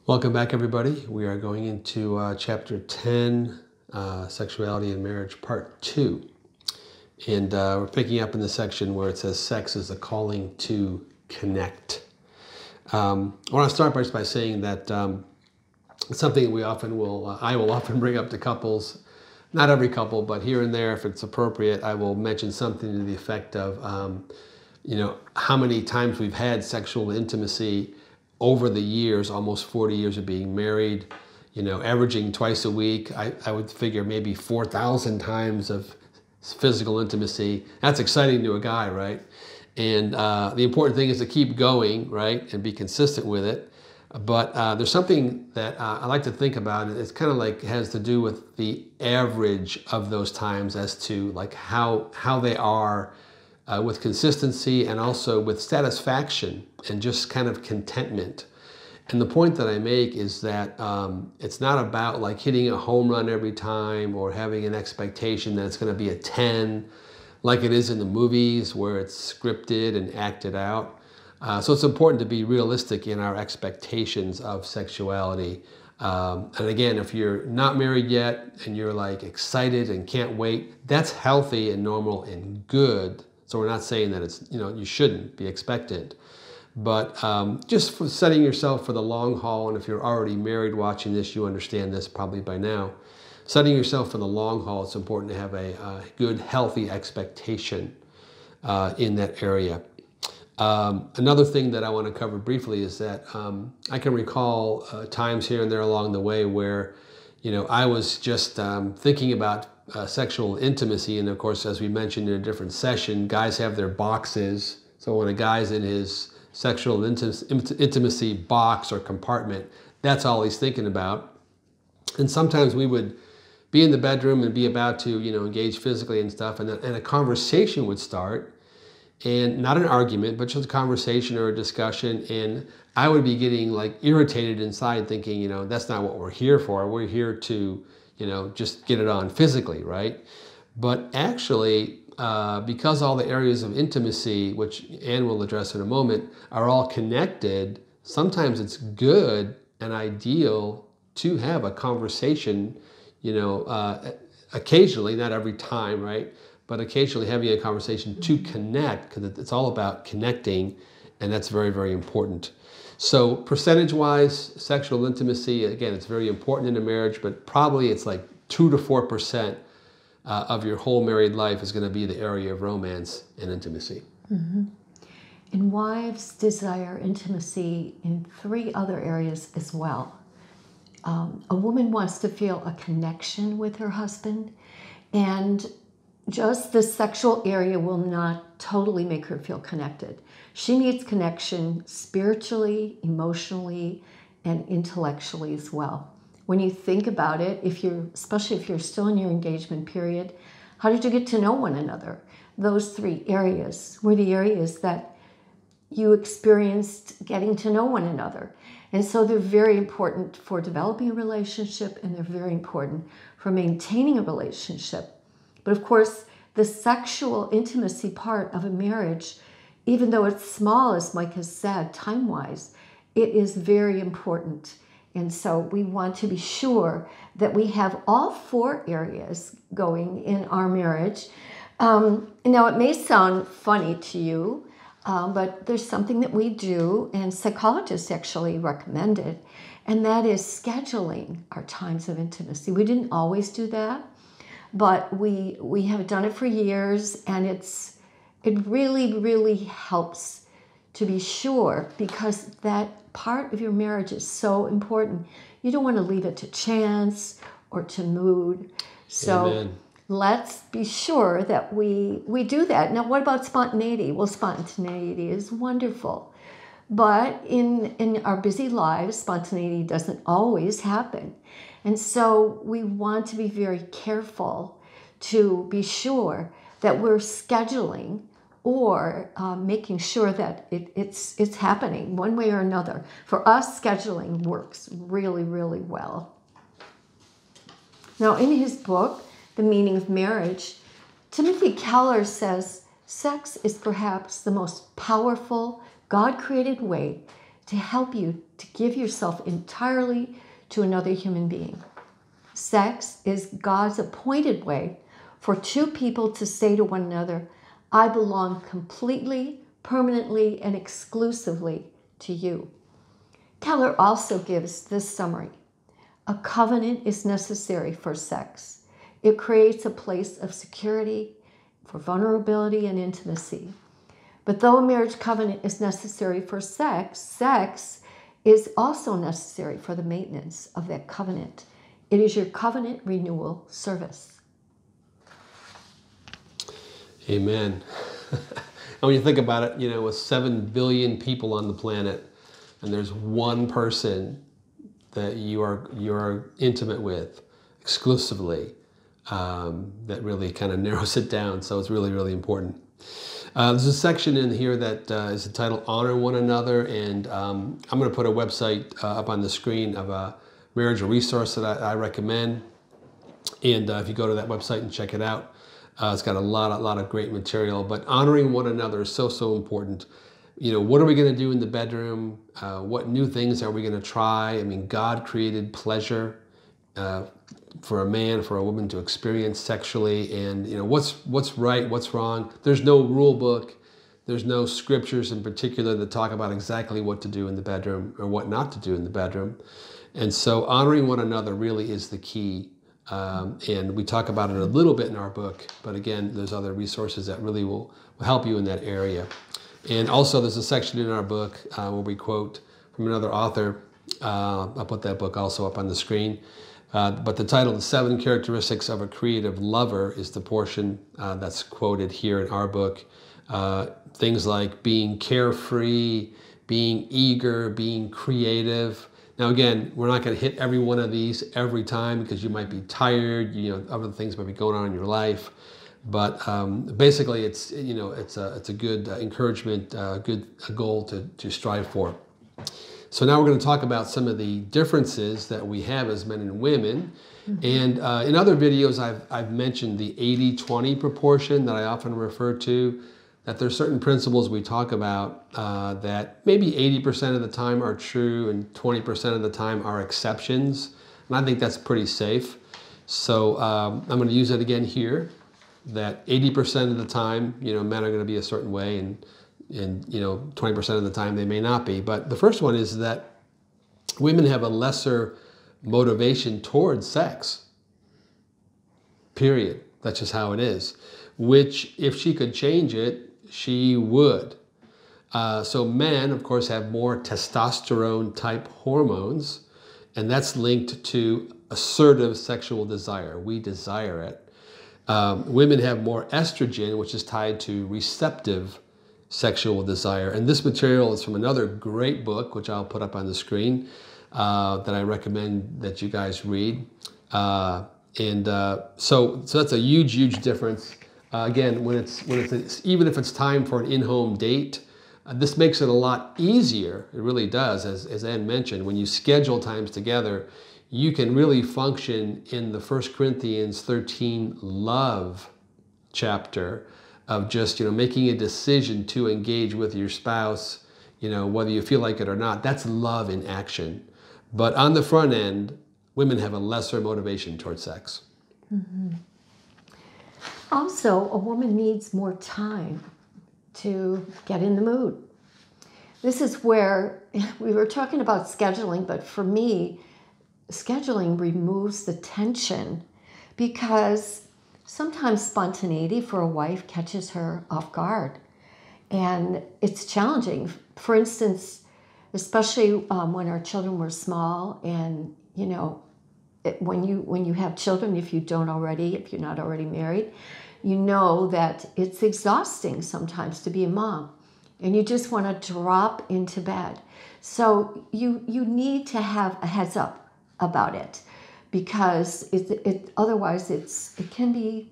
Welcome back, everybody. We are going into Chapter 10, Sexuality and Marriage, Part 2. And we're picking up in the section where it says sex is a calling to connect. I want to start just by saying that it's something we often will, I will often bring up to couples. Not every couple, but here and there, if it's appropriate, I will mention something to the effect of, how many times we've had sexual intimacy over the years, almost 40 years of being married, averaging twice a week. I would figure maybe 4,000 times of physical intimacy. That's exciting to a guy, right? And the important thing is to keep going, right, and be consistent with it. But there's something that I like to think about. It's kind of like has to do with the average of those times as to like how they are with consistency and also with satisfaction and just kind of contentment. And the point that I make is that it's not about like hitting a home run every time or having an expectation that it's going to be a 10 like it is in the movies where it's scripted and acted out. So it's important to be realistic in our expectations of sexuality. And again, if you're not married yet and you're like excited and can't wait, that's healthy and normal and good. So we're not saying that it's, you shouldn't be expectant. But just for setting yourself for the long haul, and if you're already married watching this, you understand this probably by now. Setting yourself for the long haul, it's important to have a good, healthy expectation in that area. Another thing that I want to cover briefly is that I can recall times here and there along the way where, I was just thinking about sexual intimacy. And of course, as we mentioned in a different session, guys have their boxes. So when a guy's in his sexual intimacy box or compartment, that's all he's thinking about. And sometimes we would be in the bedroom and be about to, engage physically and stuff, and a conversation would start, and not an argument, but just a conversation or a discussion, and I would be getting like irritated inside thinking, that's not what we're here for. We're here to, just get it on physically, right? But actually, because all the areas of intimacy, which Anne will address in a moment, are all connected, sometimes it's good and ideal to have a conversation, occasionally, not every time, right? But occasionally having a conversation to connect, because it's all about connecting, and that's very, very important. So percentage-wise, sexual intimacy, again, it's very important in a marriage, but probably it's like 2 to 4% of your whole married life is going to be the area of romance and intimacy. Mm-hmm. And wives desire intimacy in 3 other areas as well. A woman wants to feel a connection with her husband, and just the sexual area will not totally make her feel connected. She needs connection spiritually, emotionally, and intellectually as well. When you think about it, especially if you're still in your engagement period, how did you get to know one another? Those 3 areas were the areas that you experienced getting to know one another. And so they're very important for developing a relationship, and they're very important for maintaining a relationship. But of course, the sexual intimacy part of a marriage, even though it's small, as Mike has said, time-wise, it is very important. And so we want to be sure that we have all 4 areas going in our marriage. Now, it may sound funny to you, but there's something that we do, and psychologists actually recommend it, and that is scheduling our times of intimacy. We didn't always do that, but we have done it for years, and it really, really helps to be sure, because that part of your marriage is so important. You don't want to leave it to chance or to mood. So Amen. Let's be sure that we do that. Now, what about spontaneity? Well, spontaneity is wonderful. But in our busy lives, spontaneity doesn't always happen. And so we want to be very careful to be sure that we're scheduling or making sure that it's happening one way or another. For us, scheduling works really, really well. Now, in his book, The Meaning of Marriage, Timothy Keller says, sex is perhaps the most powerful, God-created way to help you to give yourself entirely to another human being. Sex is God's appointed way for two people to say to one another, I belong completely, permanently, and exclusively to you. Keller also gives this summary. A covenant is necessary for sex. It creates a place of security, for vulnerability and intimacy. But though a marriage covenant is necessary for sex, sex is also necessary for the maintenance of that covenant. It is your covenant renewal service. Amen. And when you think about it, with 7 billion people on the planet, and there's one person that you're intimate with exclusively, that really kind of narrows it down. So it's really, really important. There's a section in here that is entitled Honor One Another, and I'm going to put a website up on the screen of a marriage resource that I recommend. And if you go to that website and check it out, it's got a lot of great material. But honoring one another is so important. What are we going to do in the bedroom? What new things are we going to try? I mean, God created pleasure for a man, for a woman to experience sexually, and what's right, what's wrong. There's no rule book. There's no scriptures in particular that talk about exactly what to do in the bedroom or what not to do in the bedroom. And so honoring one another really is the key. And we talk about it a little bit in our book, but again, there's other resources that really will help you in that area. And also there's a section in our book where we quote from another author. I'll put that book also up on the screen. But the title, The 7 Characteristics of a Creative Lover, is the portion that's quoted here in our book. Things like being carefree, being eager, being creative. Now again, we're not going to hit every one of these every time because you might be tired, other things might be going on in your life. But basically it's a good encouragement, a goal to strive for. So now we're going to talk about some of the differences that we have as men and women. Mm-hmm. And in other videos, I've mentioned the 80-20 proportion that I often refer to, that there's certain principles we talk about that maybe 80% of the time are true and 20% of the time are exceptions. And I think that's pretty safe. So I'm going to use it again here, that 80% of the time, men are going to be a certain way, and 20% of the time they may not be. But the first one is that women have a lesser motivation towards sex. Period. That's just how it is. Which, if she could change it, she would. So men, of course, have more testosterone type hormones, and that's linked to assertive sexual desire. We desire it. Women have more estrogen, which is tied to receptive sexual desire. And this material is from another great book, which I'll put up on the screen, that I recommend that you guys read. So that's a huge difference. Again, when it's even if it's time for an in-home date, this makes it a lot easier. It really does. As Ann mentioned, when you schedule times together, you can really function in the 1 Corinthians 13 love chapter of just, making a decision to engage with your spouse, whether you feel like it or not. That's love in action. But on the front end, women have a lesser motivation towards sex. Mm-hmm. Also, a woman needs more time to get in the mood. This is where we were talking about scheduling, but for me, scheduling removes the tension, because sometimes spontaneity for a wife catches her off guard, and it's challenging. For instance, especially when our children were small, and when you have children, if you're not already married, you know that it's exhausting sometimes to be a mom, and you just want to drop into bed. So you need to have a heads up about it, because otherwise it can be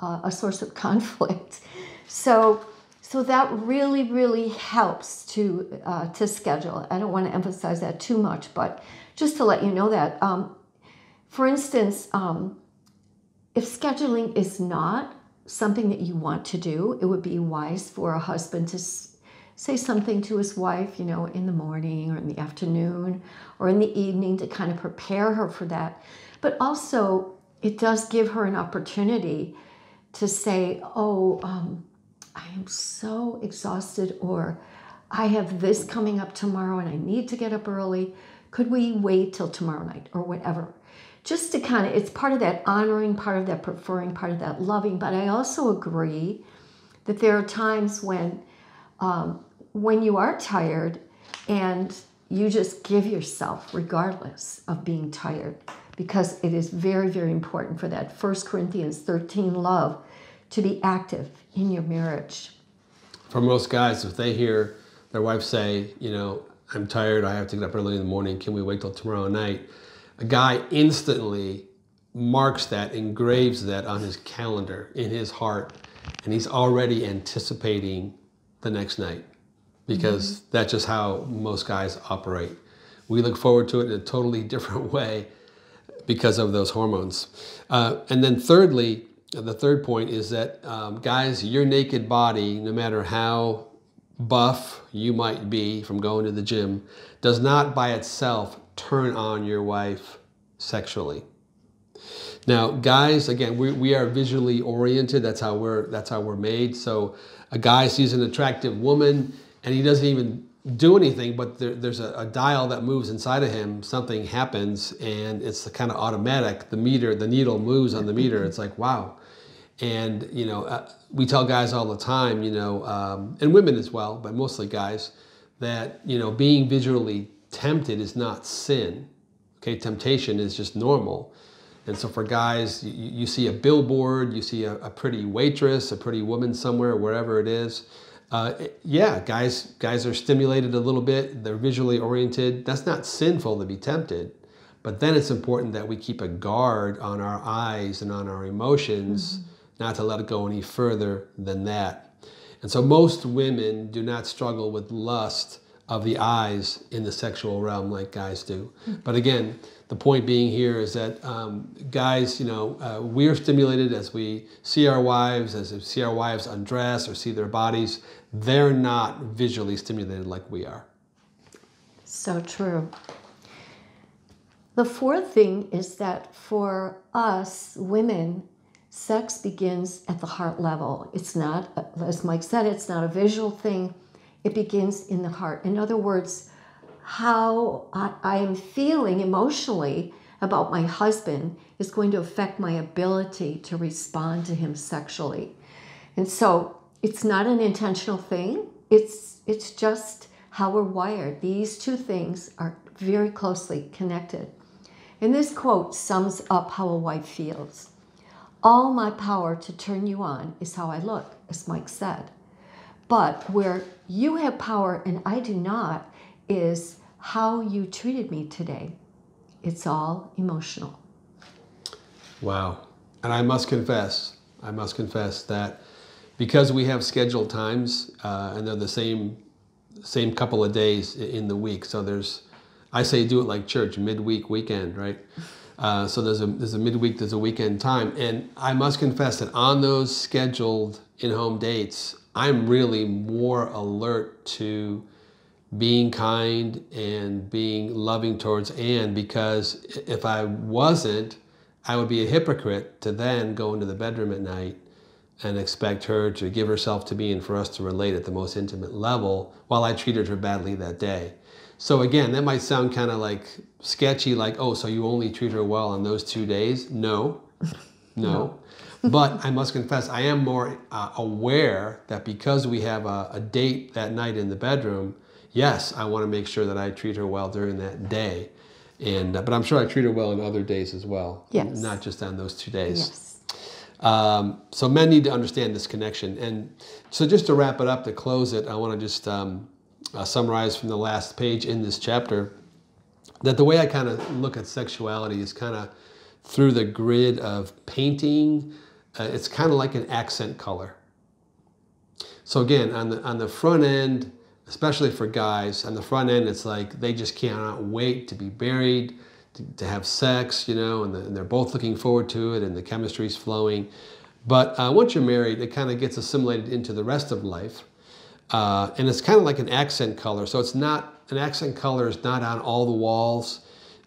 a source of conflict. So that really helps to schedule. I don't want to emphasize that too much, but just to let you know that, for instance, if scheduling is not something that you want to do, it would be wise for a husband to say something to his wife, in the morning or in the afternoon or in the evening to kind of prepare her for that. But also, it does give her an opportunity to say, oh, I am so exhausted, or I have this coming up tomorrow and I need to get up early. Could we wait till tomorrow night or whatever? Just to kind of, it's part of that honoring, part of that preferring, part of that loving. But I also agree that there are times when you are tired and you just give yourself regardless of being tired, because it is very, very important for that 1 Corinthians 13 love to be active in your marriage. For most guys, if they hear their wife say, I'm tired, I have to get up early in the morning, can we wait till tomorrow night? A guy instantly marks that, engraves that on his calendar, in his heart, and he's already anticipating the next night, because that's just how most guys operate. We look forward to it in a totally different way because of those hormones. And then thirdly, the third point is that, guys, your naked body, no matter how buff you might be from going to the gym, does not by itself turn on your wife sexually. Now, guys, again, we are visually oriented. That's how we're made. So a guy sees an attractive woman and he doesn't even do anything, but there's a dial that moves inside of him. Something happens and it's kind of automatic. The needle moves on the meter. It's like, wow. And, we tell guys all the time, and women as well, but mostly guys, that, being visually tempted is not sin. Okay, temptation is just normal. And so for guys, you see a billboard, you see a pretty waitress, a pretty woman somewhere, wherever it is. Yeah, guys are stimulated a little bit. They're visually oriented. That's not sinful to be tempted. But then it's important that we keep a guard on our eyes and on our emotions, not to let it go any further than that. And so most women do not struggle with lust of the eyes in the sexual realm like guys do. But again, the point being here is that guys, we're stimulated as we see our wives, as we see our wives undress or see their bodies. They're not visually stimulated like we are. So true. The fourth thing is that for us women, sex begins at the heart level. It's not, as Mike said, it's not a visual thing. It begins in the heart. In other words, how I am feeling emotionally about my husband is going to affect my ability to respond to him sexually. And so it's not an intentional thing. It's just how we're wired. These two things are very closely connected. And this quote sums up how a wife feels. All my power to turn you on is how I look, as Mike said. But where you have power and I do not is how you treated me today. It's all emotional. Wow. And I must confess that because we have scheduled times and they're the same couple of days in the week. So I say do it like church, midweek, weekend, right? So there's a midweek, there's a weekend time. And I must confess that on those scheduled in-home dates, I'm really more alert to being kind and being loving towards Anne, because if I wasn't, I would be a hypocrite to then go into the bedroom at night and expect her to give herself to me and for us to relate at the most intimate level while I treated her badly that day. So again, that might sound kind of like sketchy, like, oh, so you only treat her well on those 2 days? No. But I must confess, I am more aware that because we have a date that night in the bedroom, yes, I want to make sure that I treat her well during that day. But I'm sure I treat her well on other days as well, yes, not just on those 2 days. Yes. So men need to understand this connection. And so just to wrap it up, to close it, I want to just summarize from the last page in this chapter that the way I kind of look at sexuality is kind of through the grid of painting. It's kind of like an accent color. So again, on the front end, especially for guys, on the front end, it's like they just cannot wait to be married, to have sex, and they're both looking forward to it, and the chemistry's flowing. But once you're married, it kind of gets assimilated into the rest of life. And it's kind of like an accent color. So it's not, an accent color is not on all the walls,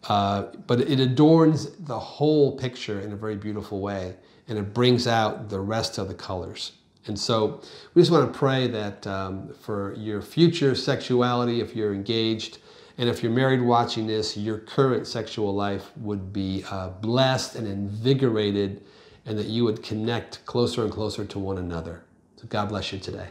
but it adorns the whole picture in a very beautiful way, and it brings out the rest of the colors. And so we just want to pray that for your future sexuality, if you're engaged, and if you're married watching this, your current sexual life would be blessed and invigorated, and that you would connect closer and closer to one another. So God bless you today.